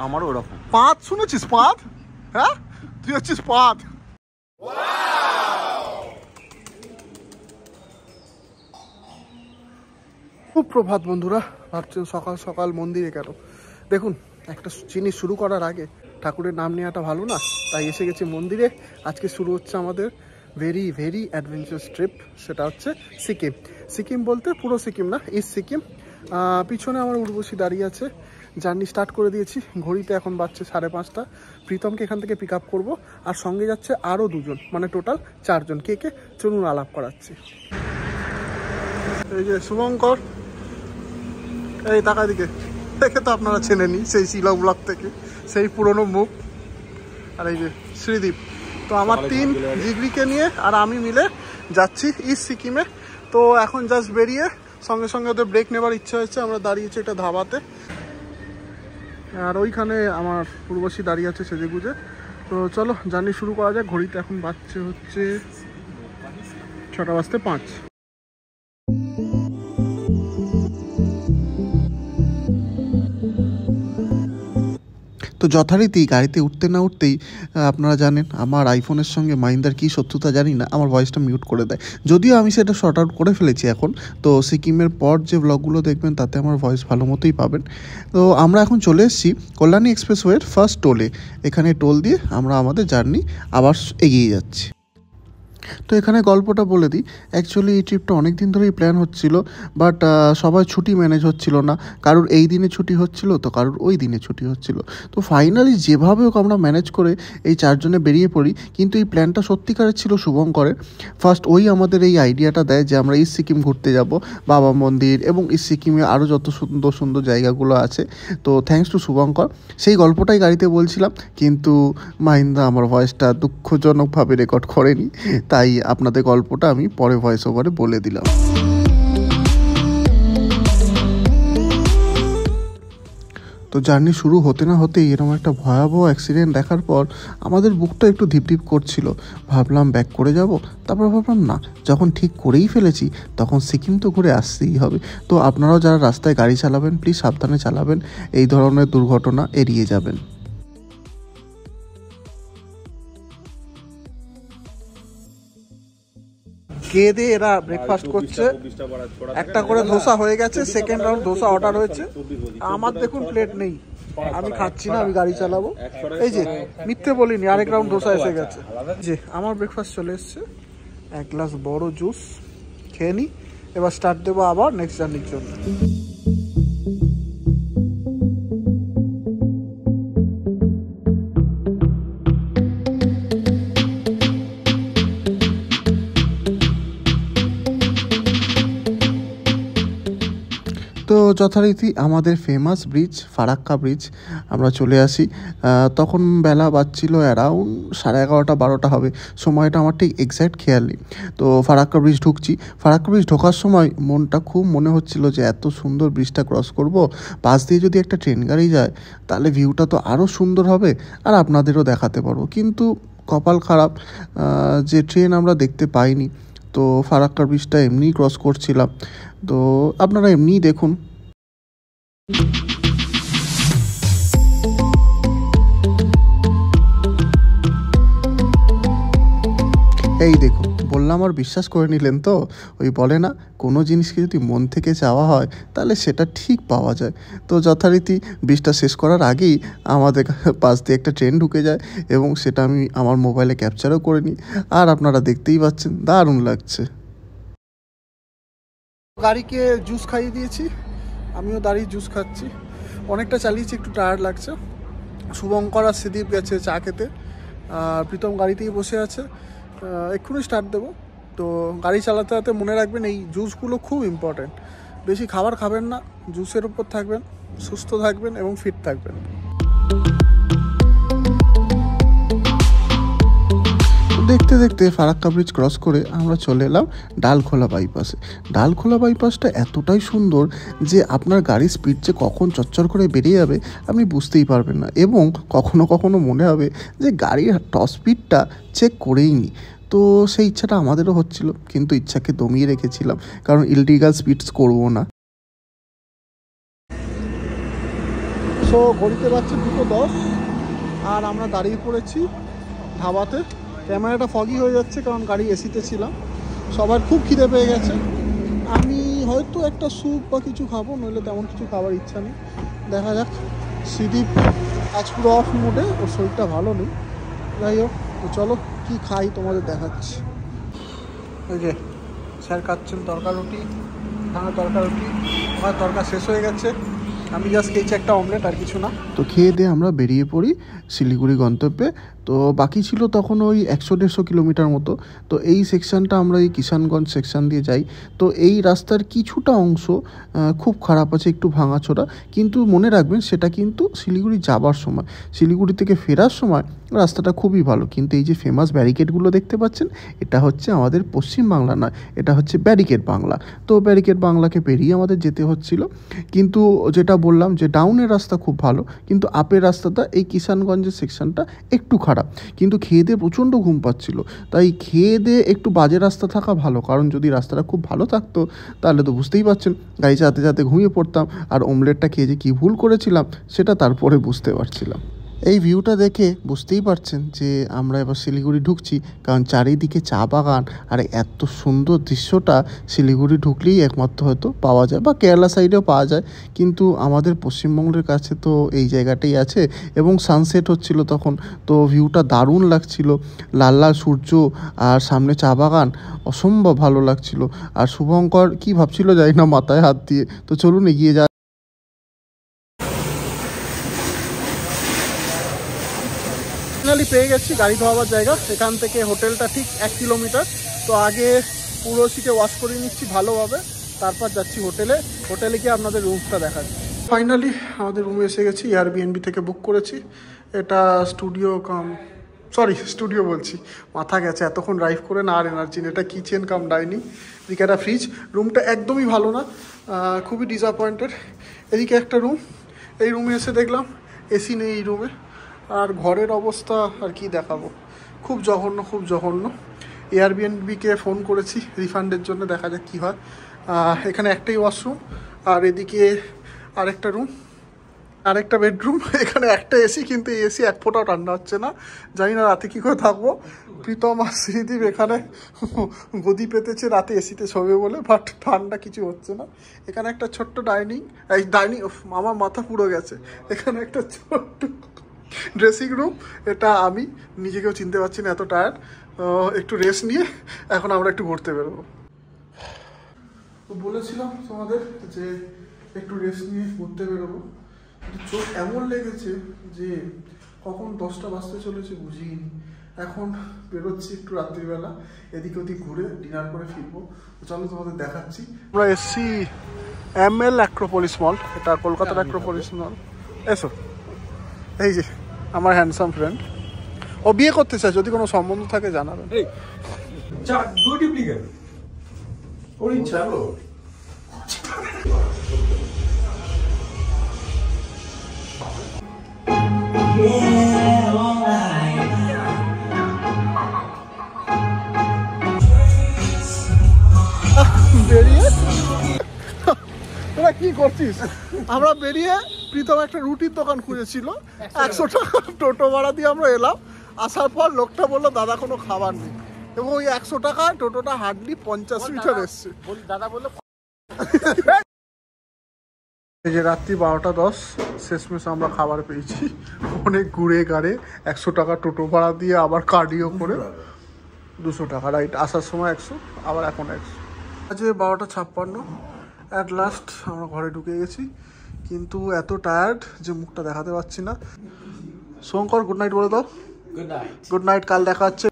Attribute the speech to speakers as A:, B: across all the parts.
A: আমারও ওরকম।
B: পাঁচ শুনেছিস? পাঁচ? হ্যাঁ, তুই হচ্ছিস পাঁচ। সুপ্রভাত বন্ধুরা। ভাবছেন সকাল সকাল মন্দিরে কেন? দেখুন, একটা জিনিস শুরু করার আগে ঠাকুরের নাম নেওয়াটা ভালো না, তাই এসে গেছি মন্দিরে। আজকে শুরু হচ্ছে আমাদের ভেরি ভেরি অ্যাডভেঞ্চারাস ট্রিপ। সেটা হচ্ছে সিকিম। সিকিম বলতে পুরো সিকিম না, ইস্ট সিকিম। পিছনে আমার উর্বশী দাঁড়িয়ে আছে। জার্নি স্টার্ট করে দিয়েছি। ঘড়িতে এখন বাজছে 5:30। প্রীতমকে এখান থেকে পিক আপ করবো, আর সঙ্গে যাচ্ছে আরও দুজন, মানে টোটাল 4 জন। কে কে চলুন আলাপ করাচ্ছি। এই যে শুভঙ্কর, এই টাকা দিকে দেখে তো আপনারা চেনেনি, সেই শিলা ব্লক থেকে, সেই পুরনো মুখ। আর এই যে শ্রীদীপ। তো আমার 3 জিগরিকে নিয়ে আর আমি মিলে যাচ্ছি ইস্ট সিকিমে। তো এখন জাস্ট বেরিয়ে সঙ্গে সঙ্গে ওদের ব্রেক নেবার ইচ্ছা হয়েছে। আমরা দাঁড়িয়েছি একটা ধাবাতে, আর ওইখানে আমার পূর্বশী দাঁড়িয়ে আছে সেজে গুজে। তো চলো জার্নি শুরু করা যায়। ঘড়িতে এখন বাজছে হচ্ছে 6:05। তো যথারীতি গাড়িতে উঠতে না উঠতেই আপনারা জানেন আমার আইফোনের সঙ্গে মাহিন্দার কী শত্রুতা জানি না, আমার ভয়েসটা মিউট করে দেয়। যদিও আমি সেটা শর্ট আউট করে ফেলেছি এখন। তো সিকিমের পর যে ব্লগগুলো দেখবেন তাতে আমার ভয়েস ভালো মতোই পাবেন। তো আমরা এখন চলে এসেছি কল্যাণী এক্সপ্রেসওয়ের ফার্স্ট টোলে। এখানে টোল দিয়ে আমরা আমাদের জার্নি আবার এগিয়ে যাচ্ছি। তো এখানে গল্পটা বলে দিই। অ্যাকচুয়ালি এই ট্রিপটা অনেক দিন ধরেই প্ল্যান হচ্ছিল, বাট সবাই ছুটি ম্যানেজ হচ্ছিল না। কারোর এই দিনে ছুটি হচ্ছিল, তো কারোর ওই দিনে ছুটি হচ্ছিল। তো ফাইনালি যেভাবে হোক আমরা ম্যানেজ করে এই 4 জনে বেরিয়ে পড়ি। কিন্তু এই প্ল্যানটা সত্যিকারের ছিল শুভঙ্করের। ফার্স্ট ওই আমাদের এই আইডিয়াটা দেয় যে আমরা ইস্ট সিকিম ঘুরতে যাব, বাবা মন্দির এবং ইস্ট সিকিমে আরও যত সুন্দর সুন্দর জায়গাগুলো আছে। তো থ্যাঙ্কস টু শুভঙ্কর। সেই গল্পটাই গাড়িতে বলছিলাম, কিন্তু মাহিন্দা আমার ভয়েসটা দুঃখজনকভাবে রেকর্ড করেনি, তাই আপনাদের গল্পটা আমি পরে ভয়েস ওভারে বলে দিলাম। তো জার্নি শুরু হতে না হতেই এরকম একটা ভয়াবহ অ্যাক্সিডেন্ট দেখার পর আমাদের বুকটা একটু ধিপধিপ করছিল। ভাবলাম ব্যাক করে যাব, তারপর ভাবলাম না, যখন ঠিক করেই ফেলেছি তখন সিকিম তো ঘুরে আসতেই হবে। তো আপনারাও যারা রাস্তায় গাড়ি চালাবেন প্লিজ সাবধানে চালাবেন, এই ধরনের দুর্ঘটনা এড়িয়ে যাবেন। খেয়ে দিয়ে এরা ব্রেকফাস্ট করছে। একটা করে ধোসা হয়ে গেছে, সেকেন্ড রাউন্ড ধোসা অর্ডার হয়েছে। আমার দেখুন প্লেট নেই, আমি খাচ্ছি না, আমি গাড়ি চালাবো। এই যে মিথ্যে বলিনি, আরেক রাউন্ড ধোসা এসে গেছে। যে আমার ব্রেকফাস্ট চলে এসছে, 1 গ্লাস বড় জুস খেয়ে নিই, এবার স্টার্ট দেবো আবার নেক্সট জার্নির জন্য। তো যথারীতি আমাদের ফেমাস ব্রিজ ফারাক্কা ব্রিজ আমরা চলে আসি। তখন বেলা বাজছিল অ্যারাউন্ড 11:30-12টা হবে, সময়টা আমার ঠিক এক্স্যাক্ট খেয়াল নেই। তো ফারাক্কা ব্রিজ ঢুকছি। ফারাক্কা ব্রিজ ঢোকার সময় মনটা খুব মনে হচ্ছিল যে এত সুন্দর ব্রিজটা ক্রস করব, পাশ দিয়ে যদি একটা ট্রেন গাড়ি যায় তাহলে ভিউটা তো আরও সুন্দর হবে আর আপনাদেরও দেখাতে পারবো। কিন্তু কপাল খারাপ যে ট্রেন আমরা দেখতে পাইনি। তো ফারাক্কা ব্রিজটা এমনিই ক্রস করছিলাম, তো আপনারা এমনিই দেখুন। এই দেখুন, বললাম আর বিশ্বাস করে নিলেন তো? ওই বলে না, কোনো জিনিসকে যদি মন থেকে চাওয়া হয় তাহলে সেটা ঠিক পাওয়া যায়। তো যথারীতি ব্রিজটা শেষ করার আগেই আমাদের পাশ দিয়ে একটা ট্রেন ঢুকে যায়, এবং সেটা আমি আমার মোবাইলে ক্যাপচারও করে নিই। আর আপনারা দেখতেই পাচ্ছেন, দারুণ লাগছে। গাড়িকে জুস খাইয়ে দিয়েছি, আমিও দাঁড়িয়ে জুস খাচ্ছি। অনেকটা চালিয়েছি, একটু টায়ার্ড লাগছে। শুভঙ্কর আর শ্রীদীপ গেছে চা খেতে, আর প্রীতম গাড়িতেই বসে আছে। এক্ষুনি স্টার্ট দেবো। তো গাড়ি চালাতে চালাতে মনে রাখবেন এই জুসগুলো খুব ইম্পর্ট্যান্ট। বেশি খাবার খাবেন না, জুসের উপর থাকবেন, সুস্থ থাকবেন এবং ফিট থাকবেন। দেখতে দেখতে ফারাক্কা ব্রিজ ক্রস করে আমরা চলে এলাম ডালখোলা বাইপাসে। ডালখোলা বাইপাসটা এতটাই সুন্দর যে আপনার গাড়ির স্পিড যে কখন চচ্চর করে বেরিয়ে যাবে আপনি বুঝতেই পারবেন না, এবং কখনো কখনো মনে হবে যে গাড়ির টপ স্পিডটা চেক করেই নি। তো সেই ইচ্ছাটা আমাদেরও হচ্ছিল, কিন্তু ইচ্ছাকে দমিয়ে রেখেছিলাম, কারণ ইললিগাল স্পিডস করবো না। সো ঘড়িতে বাজছে 2:10 আর আমরা দাঁড়িয়ে পড়েছি ধাবাতে। ক্যামেরাটা ফগি হয়ে যাচ্ছে কারণ গাড়ি এসিতে ছিলাম। সবার খুব খিদে পেয়ে গেছে। আমি হয়তো একটা স্যুপ বা কিছু খাবো, নইলে তেমন কিছু খাবার ইচ্ছা নেই। দেখা যাক। সুদীপ আজ পুরো অফ মুডে, ওর শরীরটা ভালো নেই। যাই হোক, তো চলো কি খাই তোমাদের দেখাচ্ছি। এই যে স্যার খাচ্ছেন তরকা রুটি, ভাঙা তরকা রুটি। আমার তরকা শেষ হয়ে গেছে, আমি জাস্ট খেয়েছি একটা অমলেট, আর কিছু না। তো খেয়ে দিয়ে আমরা বেরিয়ে পড়ি শিলিগুড়ি গন্তব্যে। তো বাকি ছিল তখন ওই 100-150 কিলোমিটার মতো। তো এই সেকশানটা আমরা এই কিষানগঞ্জ সেকশান দিয়ে যাই। তো এই রাস্তার কিছুটা অংশ খুব খারাপ আছে, একটু ভাঙাচোরা, কিন্তু মনে রাখবেন সেটা কিন্তু শিলিগুড়ি যাবার সময়। শিলিগুড়ি থেকে ফেরার সময় রাস্তাটা খুবই ভালো। কিন্তু এই যে ফেমাস ব্যারিকেডগুলো দেখতে পাচ্ছেন, এটা হচ্ছে আমাদের পশ্চিম বাংলা নয়, এটা হচ্ছে ব্যারিকেড বাংলা। তো ব্যারিকেড বাংলাকে পেরিয়ে আমাদের যেতে হচ্ছিল। কিন্তু যেটা বললাম যে ডাউনের রাস্তা খুব ভালো, কিন্তু আপের রাস্তাটা এই কিষানগঞ্জের সেকশনটা একটু খারাপ। কিন্তু খেয়ে দিয়ে প্রচণ্ড ঘুম পাচ্ছিল, তাই খেয়ে দিয়ে একটু বাজে রাস্তা থাকা ভালো, কারণ যদি রাস্তাটা খুব ভালো থাকতো তাহলে তো বুঝতেই পারছেন গাড়ি চালাতে চালাতে ঘুমিয়ে পড়তাম, আর অমলেটটা খেয়ে যে কী ভুল করেছিলাম সেটা তারপরে বুঝতে পারছিলাম। এই ভিউটা দেখে বুঝতেই পারছেন যে আমরা এবার শিলিগুড়ি ঢুকছি, কারণ চারিদিকে চা বাগান, আর এত সুন্দর দৃশ্যটা শিলিগুড়ি ঢুকলেই একমাত্র হয়তো পাওয়া যায়, বা কেরালা সাইডেও পাওয়া যায়। কিন্তু আমাদের পশ্চিমবঙ্গের কাছে তো এই জায়গাটাই আছে, এবং সানসেট হচ্ছিল তখন। তো ভিউটা দারুণ লাগছিল, লাল লাল সূর্য আর সামনে চা বাগান, অসম্ভব ভালো লাগছিল। আর শুভঙ্কর কি ভাবছিল জানি না, মাথায় হাত দিয়ে। তো চলুন এগিয়ে যা। ফাইনালি পেয়ে গেছি গাড়ি ধোয়াবার জায়গা। এখান থেকে হোটেলটা ঠিক 1 কিলোমিটার। তো আগে পুরোশিকে ওয়াশ করে নিচ্ছি ভালোভাবে, তারপর যাচ্ছি হোটেলে। হোটেলে গিয়ে আপনাদের রুমটা দেখাচ্ছি। ফাইনালি আমাদের রুমে এসে গেছি, এয়ারবিএনবি থেকে বুক করেছি। এটা স্টুডিও বলছি, মাথা গেছে এতক্ষণ ড্রাইভ করে না, আর এনার্জি। এটা কিচেন কাম ডাইনিং, এদিকে একটা ফ্রিজ। রুমটা একদমই ভালো না, খুবই ডিসঅ্যাপয়েন্টেড। এদিকে একটা রুম, এই রুমে এসে দেখলাম এসি নেই এই রুমে। আর ঘরের অবস্থা আর কি দেখাবো, খুব জঘন্য, খুব জঘন্য। এয়ারবিএনবিকে ফোন করেছি রিফান্ডের জন্য, দেখা যাক কী হয়। এখানে একটাই ওয়াশরুম, আর এদিকে আরেকটা রুম, আরেকটা বেডরুম। এখানে একটা এসি, কিন্তু এই এসি এক ফোঁটাও ঠান্ডা হচ্ছে না। জানি না রাতে কী করে থাকবো। প্রীতম আর শ্রীদীপ এখানে গদি পেতেছে রাতে এসিতে শোবে বলে, বাট ঠান্ডা কিছু হচ্ছে না। এখানে একটা ছোট্ট ডাইনিং, আমার মাথা পুরো গেছে। এখানে একটা ছোট্ট ড্রেসিং রুম, এটা আমি নিজেকেও চিনতে পারছি না, এত টায়ার্ড। একটু রেস্ট নিয়ে এখন আমরা একটু ঘুরতে বেরোবো। তো বলেছিলাম তোমাদের যে একটু রেস্ট নিয়ে ঘুরতে বেরোবো, কিন্তু চোখ এমন লেগেছে যে কখন 10টা বাজতে চলেছে বুঝিনি। এখন বেরোচ্ছি একটু রাত্রিবেলা, এদিকে ওদিক ঘুরে ডিনার করে ফিরবো। চলো তোমাদের দেখাচ্ছি। আমরা এসছি ML অ্যাক্রোপলিস মল, এটা কলকাতার অ্যাক্রোপলিস মল। এসো, এই যে আমার হ্যান্ডসাম ফ্রেন্ড, ও বিয়ে করতে চায়, যদি কোনো সম্বন্ধ থাকে জানাবেন। ওর ইচ্ছা। বেরিয়ে তোরা কি করছিস? আমরা বেরিয়ে প্রীতম একটা রুটির দোকান খুঁজেছিল, 100 টাকা টোটো ভাড়া দিয়ে আমরা এলাম। আসার পর লোকটা বললো দাদা কোনো খাবার নেই, এবং ওই 100 টাকা টোটোটা হার্ডলি 50 মিটার এসছে। দাদা বললো এই যে রাত্রি 12:10, শেষমেশ আমরা খাবার পেয়েছি। অনেক ঘুরে গাড়ে 100 টাকা টোটো ভাড়া দিয়ে, আবার কার্ডিও করে 200 টাকা, রাইট। আসার সময় 100, আবার এখন 100। আজ 12:56, অ্যাট লাস্ট আমরা ঘরে ঢুকে গেছি, কিন্তু এত টায়ার্ড যে মুখটা দেখাতে পারছি না। শঙ্কর গুড নাইট বলে দাও। Good night. গুড নাইট, কাল দেখা হচ্ছে।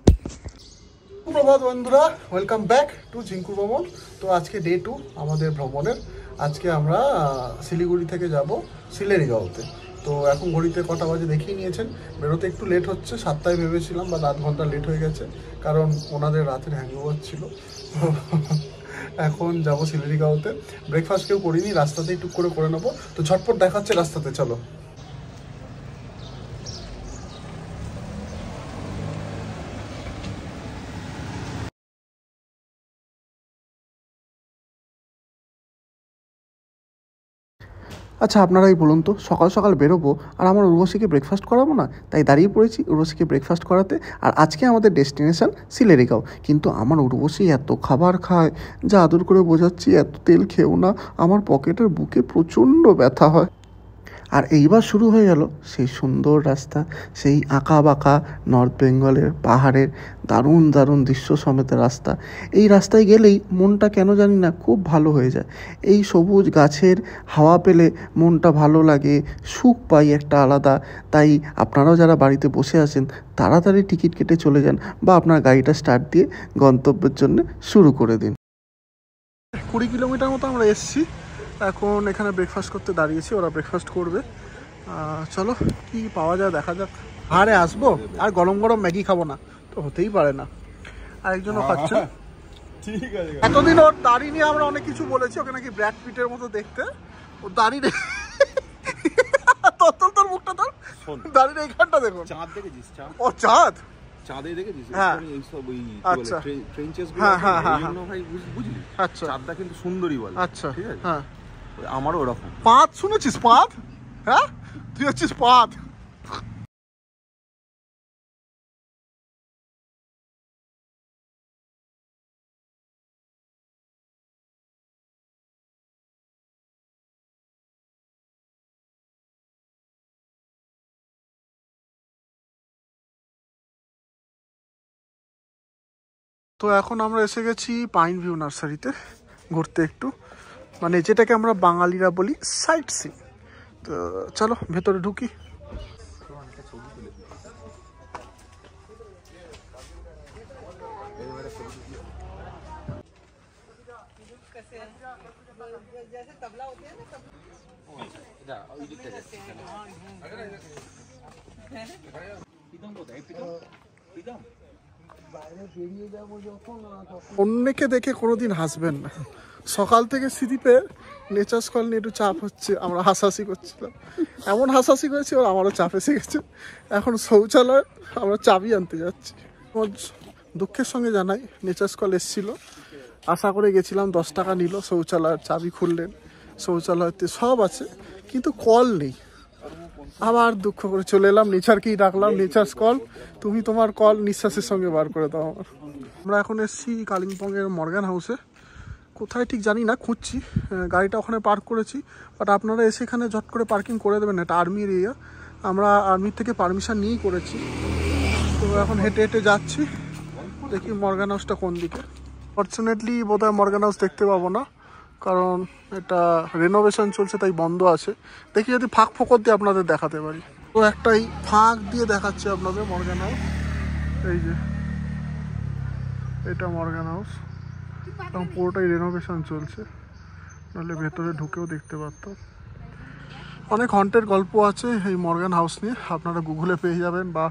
B: সুপ্রভাত বন্ধুরা, ওয়েলকাম ব্যাক টু ঝিঙ্কু ভ্রমণ। তো আজকে ডে 2 আমাদের ভ্রমণের। আজকে আমরা শিলিগুড়ি থেকে যাব শিলেরিগাঁওতে। তো এখন ঘড়িতে কটা বাজে দেখিয়ে নিয়েছেন, বেরোতে একটু লেট হচ্ছে। 7টায় ভেবেছিলাম, বা 8 ঘন্টা লেট হয়ে গেছে, কারণ ওনাদের রাতের হ্যাংওভার ছিল। এখন যাব শিলেরিগাঁওতে। ব্রেকফাস্ট কেউ করিনি, রাস্তাতেই টুক করে নেবো। তো ঝটপট দেখাচ্ছে রাস্তাতে, চলো। আচ্ছা আপনারাই বলুন তো, সকাল সকাল বেরোবো আর আমার উর্বশীকে ব্রেকফাস্ট করাবো না, তাই দাঁড়িয়ে পড়েছি উর্বশীকে ব্রেকফাস্ট করাতে। আর আজকে আমাদের ডেস্টিনেশন সিলেরিগাঁও, কিন্তু আমার উর্বশী এত খাবার খায় যা আদর করে বোঝাচ্ছি, এত তেল খেও না, আমার পকেটের বুকে প্রচণ্ড ব্যথা হয়। আর এইবার শুরু হয়ে গেল সেই সুন্দর রাস্তা, সেই আঁকা বাঁকা নর্থ বেঙ্গলের পাহাড়ের দারুণ দারুণ দৃশ্য সমেত রাস্তা। এই রাস্তায় গেলেই মনটা কেন জানি না খুব ভালো হয়ে যায়। এই সবুজ গাছের হাওয়া পেলে মনটা ভালো লাগে, সুখ পাই একটা আলাদা। তাই আপনারাও যারা বাড়িতে বসে আছেন তাড়াতাড়ি টিকিট কেটে চলে যান, বা আপনার গাড়িটা স্টার্ট দিয়ে গন্তব্যের জন্য শুরু করে দিন। 20 কিলোমিটার মতো আমরা এসেছি, এখন এখানে ব্রেকফাস্ট করতে দাঁড়িয়েছি, ওরা ব্রেকফাস্ট করবে। চলো কি পাওয়া যায় দেখা যাক। আরে আসবো আর গরম গরম ম্যাগি খাবো না তো হতেই পারে না। আরেকজনও খাচ্ছে।
A: ঠিক আছে,
B: এতদিন ওর দাড়ি নিয়ে আমরা অনেক কিছু বলেছি, ওকে নাকি ব্র্যাড পিটের মতো দেখতে। ওর দাড়ি নেই, তোর মুখটা তোর দাড়ির এইখানটা দেখো।
A: চাঁদ দেখেছিস?
B: ও চাঁদ,
A: চাঁদে দেখেছিস?
B: হ্যাঁ।
A: এইসব ওই
B: আচ্ছা।
A: ট্রেঞ্চেস
B: হ্যাঁ, হ্যাঁ, হ্যাঁ,
A: ভাই বুঝলি?
B: আচ্ছা
A: চাঁদটা কিন্তু সুন্দরী বলে।
B: আচ্ছা,
A: ঠিক আছে,
B: হ্যাঁ।
A: আমারও ওরকম।
B: পাঁচ শুনেছিস? পাঁচ, হ্যাঁ তুই হচ্ছিস পাঁচ। তো এখন আমরা এসে গেছি পাইন ভিউ নার্সারিতে ঘুরতে একটু, মানে যেটাকে আমরা বাঙালিরা বলি সাইট সিন। তো চলো ভেতরে ঢুকি। অন্যকে দেখে কোনোদিন হাসবেন না। সকাল থেকে স্মৃতিতে নেচার স্কল নিয়ে একটু চাপ হচ্ছে, আমরা হাসাহাসি করছিলাম, এমন হাসাহাসি করেছি ওর আমারও চাপ এসে গেছে। এখন শৌচালয় আমরা চাবি আনতে যাচ্ছি। দুঃখের সঙ্গে জানাই নেচার স্কল এসেছিল, আশা করে গেছিলাম 10 টাকা নিল, শৌচালয়ের চাবি খুললেন, শৌচালয়তে সব আছে কিন্তু কল নেই। আবার দুঃখ করে চলে এলাম, নেচারকেই ডাকলাম, নেচার কল তুমি তোমার কল নিঃশ্বাসের সঙ্গে বার করে দাও আমার। আমরা এখন এসেছি কালিম্পংয়ের মর্গান হাউসে, কোথায় ঠিক জানি না, খুঁজছি। গাড়িটা ওখানে পার্ক করেছি, বাট আপনারা এসে এখানে ঝট করে পার্কিং করে দেবেন, এটা আর্মির এরিয়া, আমরা আর্মির থেকে পারমিশন নিয়েই করেছি। তো এখন হেঁটে হেঁটে যাচ্ছি, দেখি মর্গান হাউসটা কোন দিকে। ফর্চুনেটলি বোধহয় মর্গান হাউস দেখতে পাবো না, কারণ এটা রেনোভেশন চলছে তাই বন্ধ আছে। দেখি যদি ফাঁক ফোকর দিয়ে আপনাদের দেখাতে পারি। তো একটাই ফাঁক দিয়ে দেখাচ্ছে আপনাদের মর্গান হাউস, এই যে এটা মর্গান হাউস, এবং পুরোটাই রেনোভেশন চলছে, নাহলে ভেতরে ঢুকেও দেখতে পারতাম। অনেক হন্টের গল্প আছে এই মর্গান হাউস নিয়ে, আপনারা গুগলে পেয়ে যাবেন বা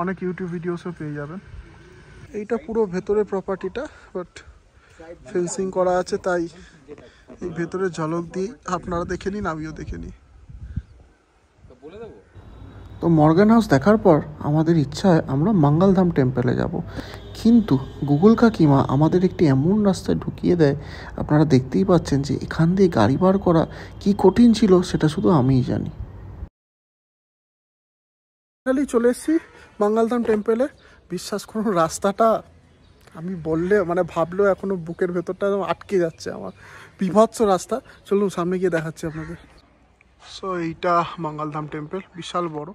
B: অনেক ইউটিউব ভিডিওসও পেয়ে যাবেন। এইটা পুরো ভেতরে প্রপার্টিটা, বাট ফেন্সিং করা আছে, তাই এই ভেতরে ঝলক দিয়ে আপনারা দেখে নিন, আমিও দেখে নিই। তো মর্গান হাউস দেখার পর আমাদের ইচ্ছা হয় আমরা মঙ্গলধাম টেম্পলে যাব, কিন্তু গুগল কাকিমা আমাদের একটি এমন রাস্তায় ঢুকিয়ে দেয়, আপনারা দেখতেই পাচ্ছেন যে এখান দিয়ে গাড়ি বার করা কি কঠিন ছিল সেটা শুধু আমিই জানি। ফাইনালি চলে এসেছি মঙ্গলধাম টেম্পলে। বিশ্বাস করুন রাস্তাটা আমি বললে মানে ভাবলেও এখনো বুকের ভেতরটা আটকে যাচ্ছে আমার, বিভৎস রাস্তা। চলুন সামনে গিয়ে দেখাচ্ছি আপনাদের। সো এইটা মঙ্গলধাম টেম্পল, বিশাল বড়।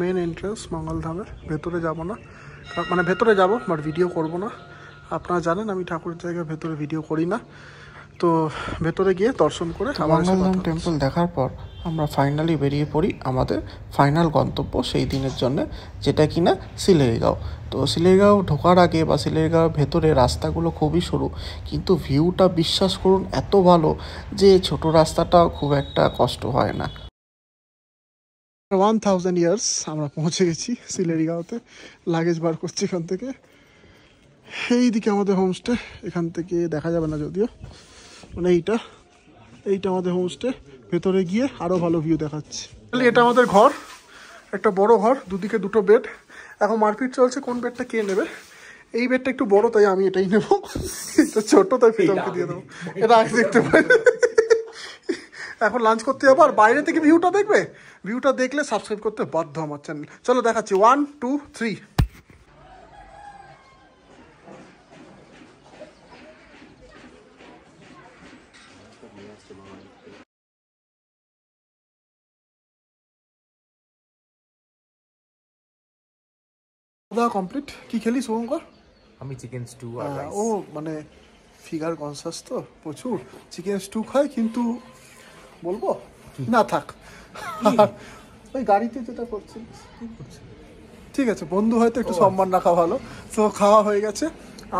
B: মেন এন্ট্রান্স মঙ্গলধামের, ভেতরে যাব না, মানে ভেতরে যাব বাট ভিডিও করব না। আপনারা জানেন আমি ঠাকুরের জায়গায় ভেতরে ভিডিও করি না, তো ভেতরে গিয়ে দর্শন করে মঙ্গলধাম টেম্পল দেখার পর আমরা ফাইনালি বেরিয়ে পড়ি আমাদের ফাইনাল গন্তব্য সেই দিনের জন্য, যেটা কিনা সিলেরিগাঁও। তো সিলেরিগাঁও ঢোকার আগে বা সিলেরিগাঁওর ভেতরে রাস্তাগুলো খুবই সরু, কিন্তু ভিউটা বিশ্বাস করুন এত ভালো যে ছোট রাস্তাটাও খুব একটা কষ্ট হয় না। 1000 ইয়ার্স আমরা পৌঁছে গেছি সিলেরিগাঁওতে, লাগেজ বার করছি এখান থেকে। এইদিকে আমাদের হোমস্টে, এখান থেকে দেখা যাবে না যদিও, মানে এইটা আমাদের হোমস্টে। ভেতরে গিয়ে আরও ভালো ভিউ দেখাচ্ছি। এটা আমাদের ঘর, একটা বড় ঘর, দুদিকে দুটো বেড। এখন মারপিট চলছে কোন বেডটা কে নেবে। এই বেডটা একটু বড়, তাই আমি এটাই নেবো। এটা ছোট, তাই প্রীতমকে দিয়ে দেবো। এটা আগে দেখতে পাই। এখন লাঞ্চ করতে যাবো, আর বাইরে থেকে ভিউটা দেখবে। ভিউটা দেখলে সাবস্ক্রাইব করতে বাধ্য আমার চ্যানেল। চলো দেখাচ্ছি, 1 2 3। কমপ্লিট। কি খেলি শুভঙ্কর?
C: আমি চিকেন স্টু আর রাইস।
B: ও মানে ফিগার কনসাস তো প্রচুর, চিকেন স্টু খায়, কিন্তু বলবো না থাক। ওই গাড়িতে যেটা করছি, ঠিক আছে বন্ধু, হয়তো একটু সম্মান রাখা ভালো। তো খাওয়া হয়ে গেছে,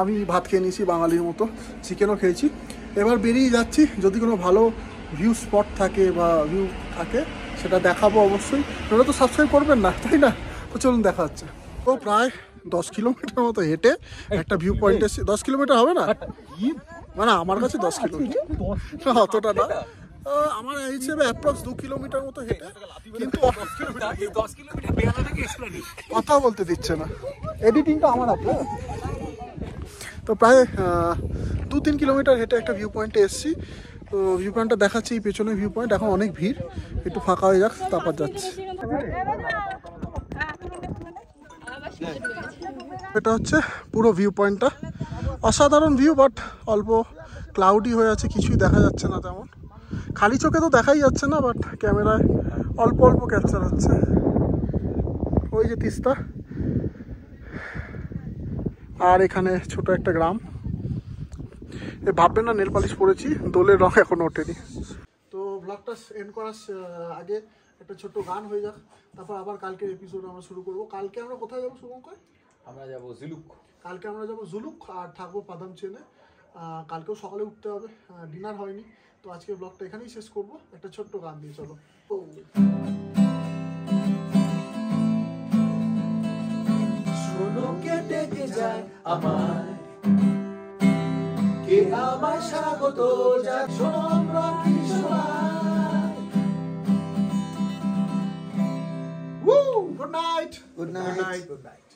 B: আমি ভাত খেয়ে নিয়েছি বাঙালির মতো, চিকেনও খেয়েছি। এবার বেরিয়ে যাচ্ছি, যদি কোনো ভালো ভিউ স্পট থাকে বা ভিউ থাকে সেটা দেখাবো অবশ্যই। ওরা তো সাবস্ক্রাইব করবেন না, তাই না? তো চলুন দেখা হচ্ছে। ও প্রায় 10 কিলোমিটার মতো হেঁটে একটা ভিউ পয়েন্ট এসে, 10 কিলোমিটার হবে না মানে আমার কাছে 10 কিলোমিটার অতটা না, আমার হিসেবে অ্যাপ্রক্স 2 কিলোমিটার মতো হেঁটে, কিন্তু কথা বলতে দিচ্ছে না, এডিটিংটা আমার হাতে। তো প্রায় 2-3 কিলোমিটার হেঁটে একটা ভিউ পয়েন্টে এসেছি। তো ভিউ পয়েন্টটা দেখাচ্ছি, এই পেছনে ভিউ পয়েন্ট। এখন অনেক ভিড়, একটু ফাঁকা হয়ে যাক, তারপর যাচ্ছি। এটা হচ্ছে পুরো ভিউ পয়েন্টটা, অসাধারণ ভিউ, বাট অল্প ক্লাউডি হয়ে আছে, কিছুই দেখা যাচ্ছে না তেমন। খালি চোখে তো দেখাই যাচ্ছে না, বাট ক্যামেরায় অল্প অল্প ক্যাপচার হচ্ছে। ওই যে তিস্তা, আর এখানে ছোট একটা গ্রাম। এ ভাববেন না নেল পালিশ পরেছি, দোলের রং এখন ওঠেনি। তো ব্লগটা এন্ড করার আগে একটা ছোট্ট গান হয়ে যাক, তারপর আবার কালকের এপিসোড আমরা শুরু করব। কালকে আমরা কোথায় যাবো শুভঙ্কর?
C: আমরা যাবো জুলুক।
B: কালকে আমরা যাবো জুলুক, আর থাকবো পাদাম চেনে। কালকেও সকালে উঠতে হবে, ডিনার হয়নি। তো আজকে ব্লগটা এখানেই শেষ করব একটা ছোট্ট গান দিয়ে। চলো।
D: শোনো কে ডেকে যায় আমায়, কে আমায় স্বাগত যাক, শোনো আমরা কি সবাই।
B: Good night.
D: Good night.